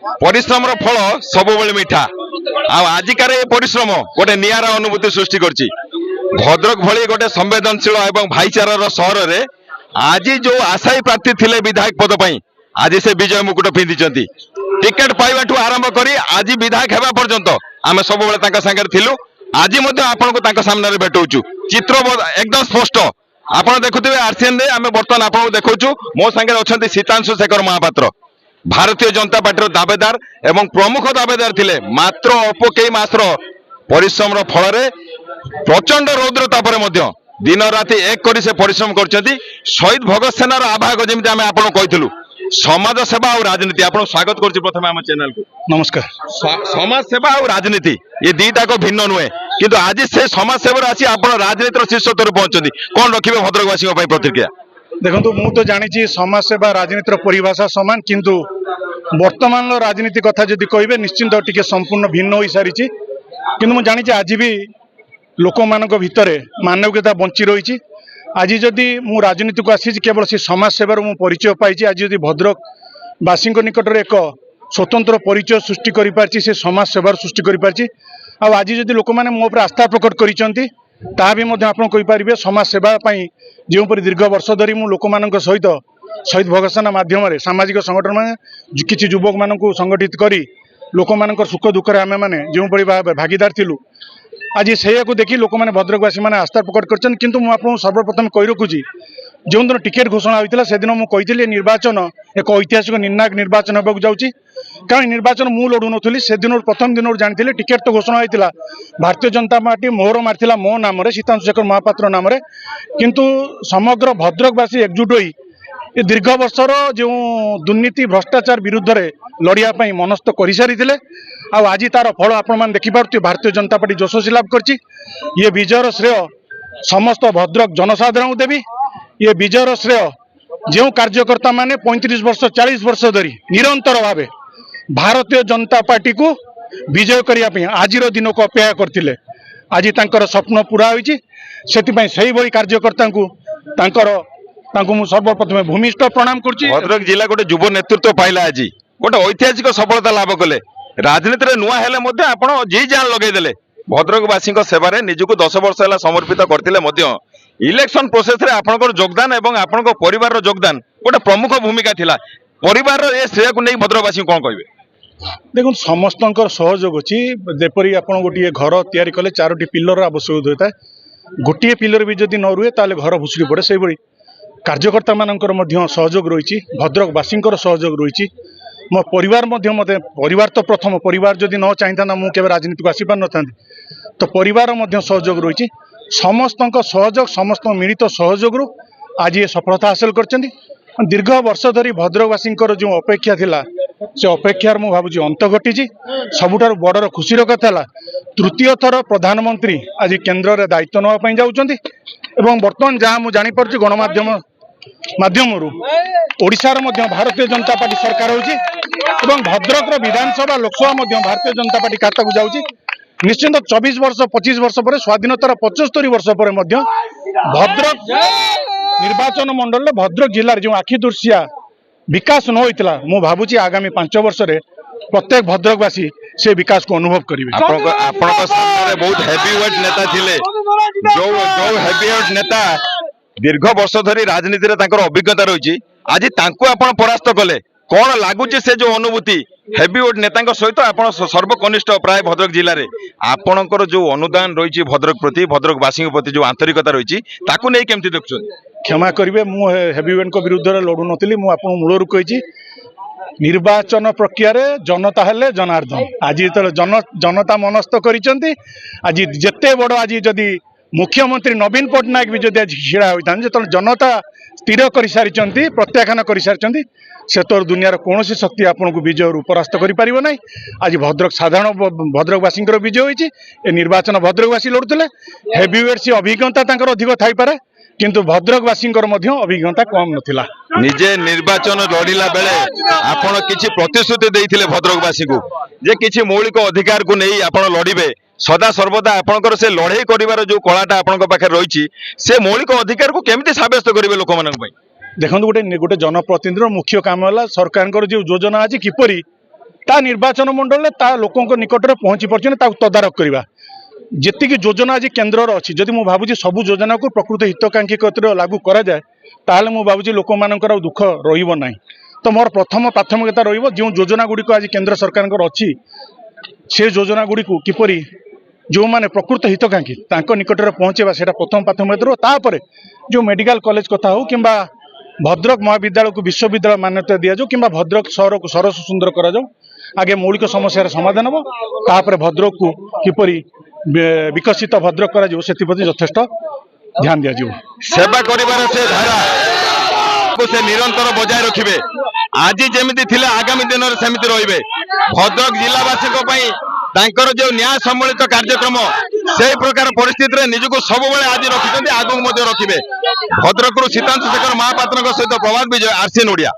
परिश्रम फल सब मीठा आजिकार ये परिश्रम गोटे निरा अनुभूति सृष्टि करछि। भद्रक भली गोटे संवेदनशील एवं भाईचारार सहर में आज जो आशायी प्रार्थी थिले विधायक पद पई आज से विजय मुकुट पिंधिचंती। टिकेट पाइबाठू आरंभ करी आज विधायक हेबा पर्यंत आमे सब बेले तांका संगे थिलु। आज मध्य आपन को तांका सामने भेटौचु। चित्र एकदम स्पष्ट आपन देखुथिबे आरसीएन रे आमे वर्तमान आपन को देखौचु। मो संगे अछंती सीतांशु शेखर महापात्र भारतीय जनता पार्टी दावेदार एवं प्रमुख दावेदार थिले। मात्र अल्प कई मासर परिश्रम फल प्रचंड रौद्र तापर मध्य दिन राति एक करी से परिश्रम करछंती। शहीद भगत सेनार आवाहक जमिति आमे आपन कहिथलु समाज सेवा और राजनीति आपन स्वागत करछि प्रथम आम चैनल को। नमस्कार। समाज सेवा और राजनीति ये दीटा को भिन्न नुहे किंतु आज से समाज सेवा आसी आपन राजनीतिर शीर्ष स्तर पहुंचंती। कोन रखिबे भद्रकवासी पई प्रतिक्रिया? देखो मु तो जानी समाज सेवा राजनीतिर परिभाषा समान किंतु वर्तमान राजनीति कथा जदि कहबे निश्चिंत टिके संपूर्ण भिन्न हो सारी किंतु मु जानी आज भी लोक मानक भितर मानविकता बंची रही। आज जदि मु राजनीति को आसी केवल से समाज सेवार मु परिचय पाई। आज जदि भद्रक वासी निकट में एक स्वतंत्र परिचय सृष्टि कर पार्टी से समाज सेवार सृष्टि कर पार्टी। आज जदि लोक मैंने मो ऊपर आस्था प्रकट करिसेंती ता भी मध्य आपण कहि परिबे समाज सेवा पई जोपरि दीर्घ वर्ष धरी मु लोक मानक सहित शहीद भगत सेना माध्यम रे सामाजिक संगठन में किछि युवक मानक संगठित करी लोक मानक सुख दुख रे आमे माने जोपरि भागीदार थिलु। आज से देखी लोक मैंने भद्रकवासी मैंने आस्था प्रकट कर। किंतु मु आपन सर्वप्रथम कहि रखुची जो दिन टिकेट घोषणा होता से दिन मुझे निर्वाचन एक ऐतिहासिक निर्णायक निर्वाचन होगा जाऊँगी। कारण निर्वाचन मु लड़ू नी से दिन प्रथम दिन जानी टिकेट तो घोषणा होता भारतीय जनता पार्टी मोहर मारी मो नाम सीतांशु शेखर महापात्र नाम किंतु समग्र भद्रकवासी एकजुट हो दीर्घ वर्षर जो दुर्नीति भ्रष्टाचार विरुद्ध रे लड़िया मनस्थ कर सारी आज तार फल आपण देखिपे भारतीय जनता पार्टी जोशोसी लाभ कर। ये विजयर श्रेय समस्त भद्रक जनसाधारण देवी। ये विजयर श्रेय जो कार्यकर्ता माने 35 वर्ष 40 वर्ष धरी निरंतर भावे भारतीय जनता पार्टी को विजय करने आज दिन को अपेक्षा करते आज तांकर स्वप्न पूरा होइछि। सेति सही भली कार्यकर्ता को सर्वप्रथम भूमिष्ठ प्रणाम करछि। भद्रक जिला गोटे युव नेतृत्व पाइला आज गोटे ऐतिहासिक सफलता लाभ कले। राजनीति नुआ हेले मध्य आपण जी जान लगेदेले भद्रकवासी सेवा निजक 10 वर्ष है समर्पित करते। इलेक्शन प्रोसेस रे आपनकर योगदान एवं आपनकर परिवार रो योगदान गोटे प्रमुख भूमिका थिला। परिवार रो ए श्रेय को नहीं भद्रकवासी कोन कहबे? देखो समस्त सहयोग अच्छी जेपरी आप गोटे घर तैयारी कले 4टी पिलर आवश्यक होता है। गोटे पिलर भी जदि न रुए ताले घर भुसुड़ी पड़े। से भाई कार्यकर्ता मानकर सहयोग रही भद्रकवासी सहयोग रही मो परिवार मत परिवार तो प्रथम परिवार जदि न चाहिए मुझे राजनीति को आसीपार न तो परिवार सहयोग रही समस्त सहयोग समस्त मिलित सहयोग आज ये सफलता हासिल कर। दीर्घ वर्ष धरी भद्रकवासी जो अपेक्षा थिला से अपेक्षार मु भावुची अंत घटी। सबुठार बड़र खुशीर कथा तृतीय थर प्रधानमंत्री आज केन्द्र में दायित्व नापी जाऊँच। बर्तमान जहाँ मुझे जापर गणमाध्यम माध्यम ओडिशार भारतीय जनता पार्टी सरकार होची भद्रक विधानसभा लोकसभा भारतीय जनता पार्टी खाता को जाऊँगी। निश्चिंत 24 वर्ष 25 वर्ष पर स्वाधीनतार 75 वर्ष पर भद्रक निर्वाचन मंडल में भद्रक जिले जो आखि दृश्या विकास न होता मु भावुची आगामी 5 वर्ष प्रत्येक भद्रकवासी से विकास को अनुभव करेंगे। बहुत हेवीवेट नेता थिले जो हेवीवेट नेता दीर्घ वर्ष धरी राजनीति रे तांकर अभिज्ञता रही आज तांको आपण परास्त कले कौन लगुच से जो अनुभूति हेवीवेट नेता सहित आप सर्वकनिष्ठ प्राय भद्रक जिले में आपणकर जो अनुदान रही भद्रक प्रति भद्रकवासी प्रति जो आंतरिकता रही नहीं केमती देखुं? क्षमा करेंगे मु हेवीवेट विरुद्ध लड़ू नी मुझे मूलर कही निर्वाचन प्रक्रिया जनता हेले जनार्दन। आज जो जनता मनस्थ करिसेंती आज जेते बड़ आज जदि मुख्यमंत्री नवीन पट्टनायक भी जदि आज छिड़ा होता जो जनता स्थिर कर सारी प्रत्याख्यान कर सारी से तो दुनियार कौन शक्ति आपन को विजय परास्त कर। आज भद्रक साधारण भद्रकवासी विजय होती निर्वाचन भद्रकवासी लड़ुले हेवीवेट से अभिज्ञता अधिक थाई पारे किंतु भद्रकवासी अभिज्ञता कम नथिला। निजे निर्वाचन लड़िला बेले आपण किछि प्रतिश्रुति देइथिले भद्रकवासी को जे किछि मौलिक अधिकार को नहीं आपण लड़िबे सदा सर्वदा आपणकर से लड़ाई करिवार जो कलाटा आपणक पाखे रही से मौलिक अधिकार को केमिति साब्यस्त करिवे लोक मानक पई? देखो गोटे जनप्रतिनिधि मुख्य काम है सरकार जो योजना आज किपरि ता निर्वाचन मंडल ता लोकों निकट में पहुंची पार्टी तदारख करवा जेतिकी योजना आज केन्द्र अच्छी जदि मु भावुँ सबू योजना को प्रकृत हितकांक्षी क्षेत्र लागू करा जाए ताहले मु भावुँ लोक मानकर दुख रहिबो नाही। तो मोर प्रथम प्राथमिकता रहिबो जो योजना गुड़िक आज केन्द्र सरकार अच्छी से योजना गुड़ी किपरि जो माने प्रकृत हितकांक्षी तांको निकट में पहुंचेबा सेटा प्रथम प्राथमिकता तापर जो मेडिकल कॉलेज कथा हो किंबा भद्रक महाविद्यालय को विश्वविद्यालय मान्यता दि जाऊ किंबा भद्रक सहर को सरस सुंदर करा जाऊ आगे मौलिक समस्या समाधान हम तापर भद्रक को किपरि विकसित भद्रक करा जाऊ सेति प्रति यथेष्ट ध्यान दिया जाऊ। सेवा करिवार से धारा को से निरंतर बजाय रखिबे आज जेमिति थिले आगामी दिन रे सेमिति रहिबे भद्रक जिलावासी को पई तांकर जो न्याय सम्मिलित कार्यक्रम से प्रकार परिस्थिति रे निजको सब बेले आज रखिसेंती आगु मध्ये रखिबे। भद्रक रु सीतांशु शेखर महापात्र सहित प्रभात विजय आरसी नोडिया।